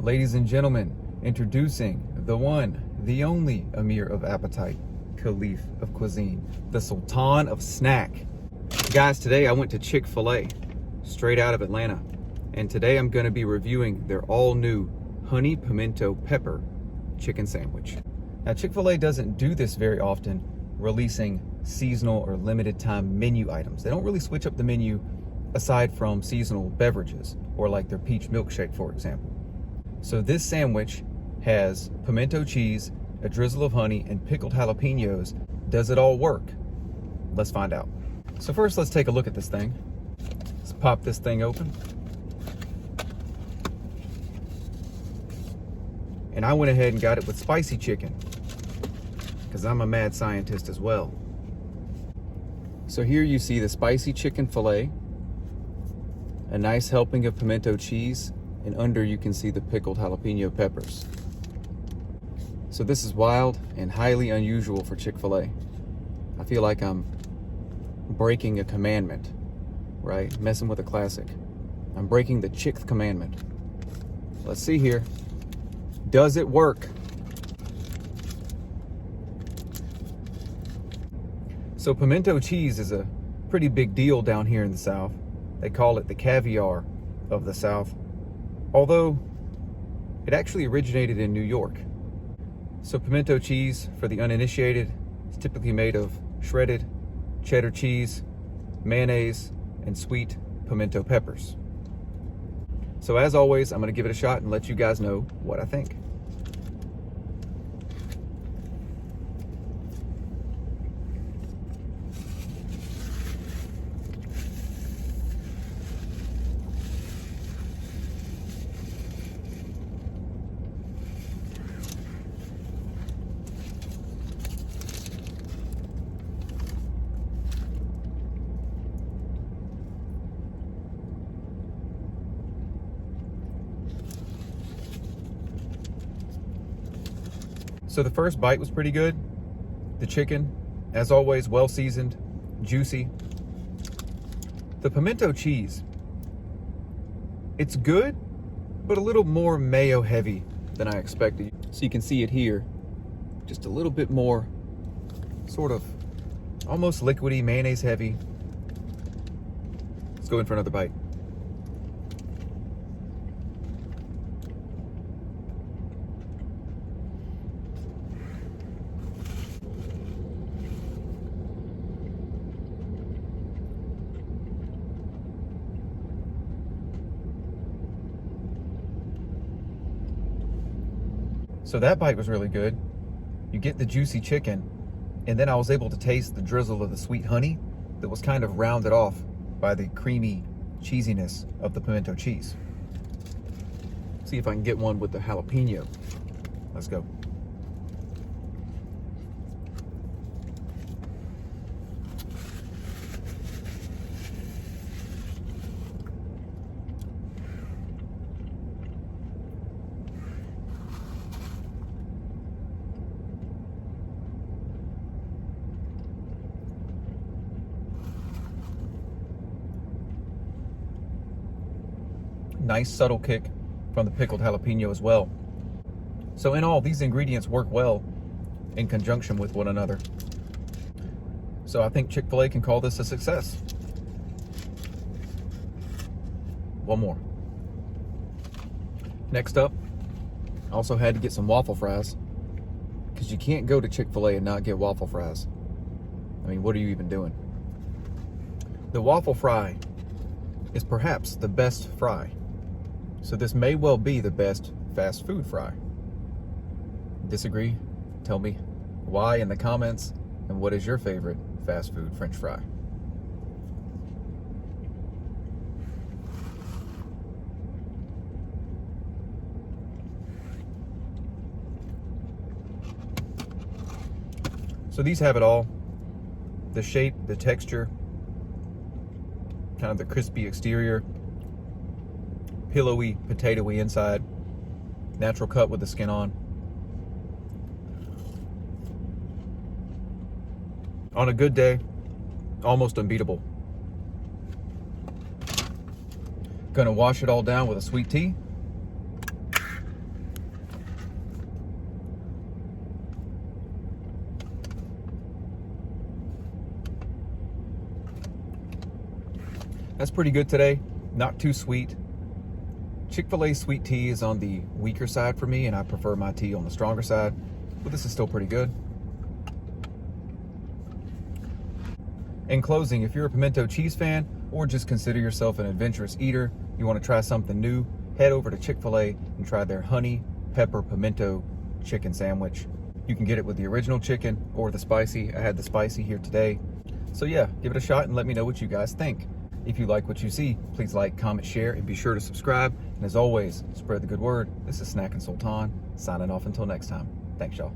Ladies and gentlemen, introducing the one, the only Amir of appetite, Caliph of cuisine, the Sultan of snack. Guys, today I went to Chick-fil-A, straight out of Atlanta, and today I'm going to be reviewing their all-new honey pimento pepper chicken sandwich. Now, Chick-fil-A doesn't do this very often, releasing seasonal or limited time menu items. They don't really switch up the menu aside from seasonal beverages, or like their peach milkshake, for example. So this sandwich has pimento cheese, a drizzle of honey, and pickled jalapenos. Does it all work? Let's find out. So first, let's take a look at this thing. Let's pop this thing open. And I went ahead and got it with spicy chicken, because I'm a mad scientist as well. So here you see the spicy chicken fillet, a nice helping of pimento cheese, and under you can see the pickled jalapeno peppers. So this is wild and highly unusual for Chick-fil-A. I feel like I'm breaking a commandment, right? Messing with a classic. I'm breaking the Chick commandment. Let's see here. Does it work? So pimento cheese is a pretty big deal down here in the South. They call it the caviar of the South, although it actually originated in New York. So pimento cheese, for the uninitiated, is typically made of shredded cheddar cheese, mayonnaise, and sweet pimento peppers. So as always, I'm going to give it a shot and let you guys know what I think. So the first bite was pretty good. The chicken, as always, well seasoned, juicy. The pimento cheese, it's good, but a little more mayo heavy than I expected. So you can see it here, just a little bit more sort of almost liquidy, mayonnaise heavy. Let's go in for another bite. So that bite was really good. You get the juicy chicken, and then I was able to taste the drizzle of the sweet honey that was kind of rounded off by the creamy cheesiness of the pimento cheese. See if I can get one with the jalapeno. Let's go. Nice subtle kick from the pickled jalapeno as well. So in all, these ingredients work well in conjunction with one another. So I think Chick-fil-A can call this a success. One more. Next up, I also had to get some waffle fries, because you can't go to Chick-fil-A and not get waffle fries. I mean, what are you even doing? The waffle fry is perhaps the best fry. So this may well be the best fast food fry. Disagree? Tell me why in the comments, and what is your favorite fast food French fry? So these have it all. The shape, the texture, kind of the crispy exterior, pillowy, potatoey inside, natural cut with the skin on. On a good day, almost unbeatable. Gonna wash it all down with a sweet tea. That's pretty good today. Not too sweet. Chick-fil-A sweet tea is on the weaker side for me, and I prefer my tea on the stronger side, but this is still pretty good. In closing, if you're a pimento cheese fan or just consider yourself an adventurous eater, you want to try something new, head over to Chick-fil-A and try their honey pepper pimento chicken sandwich. You can get it with the original chicken or the spicy. I had the spicy here today. So yeah, give it a shot and let me know what you guys think. If you like what you see, please like, comment, share, and be sure to subscribe. And as always, spread the good word. This is Snack and Sultan, signing off until next time. Thanks, y'all.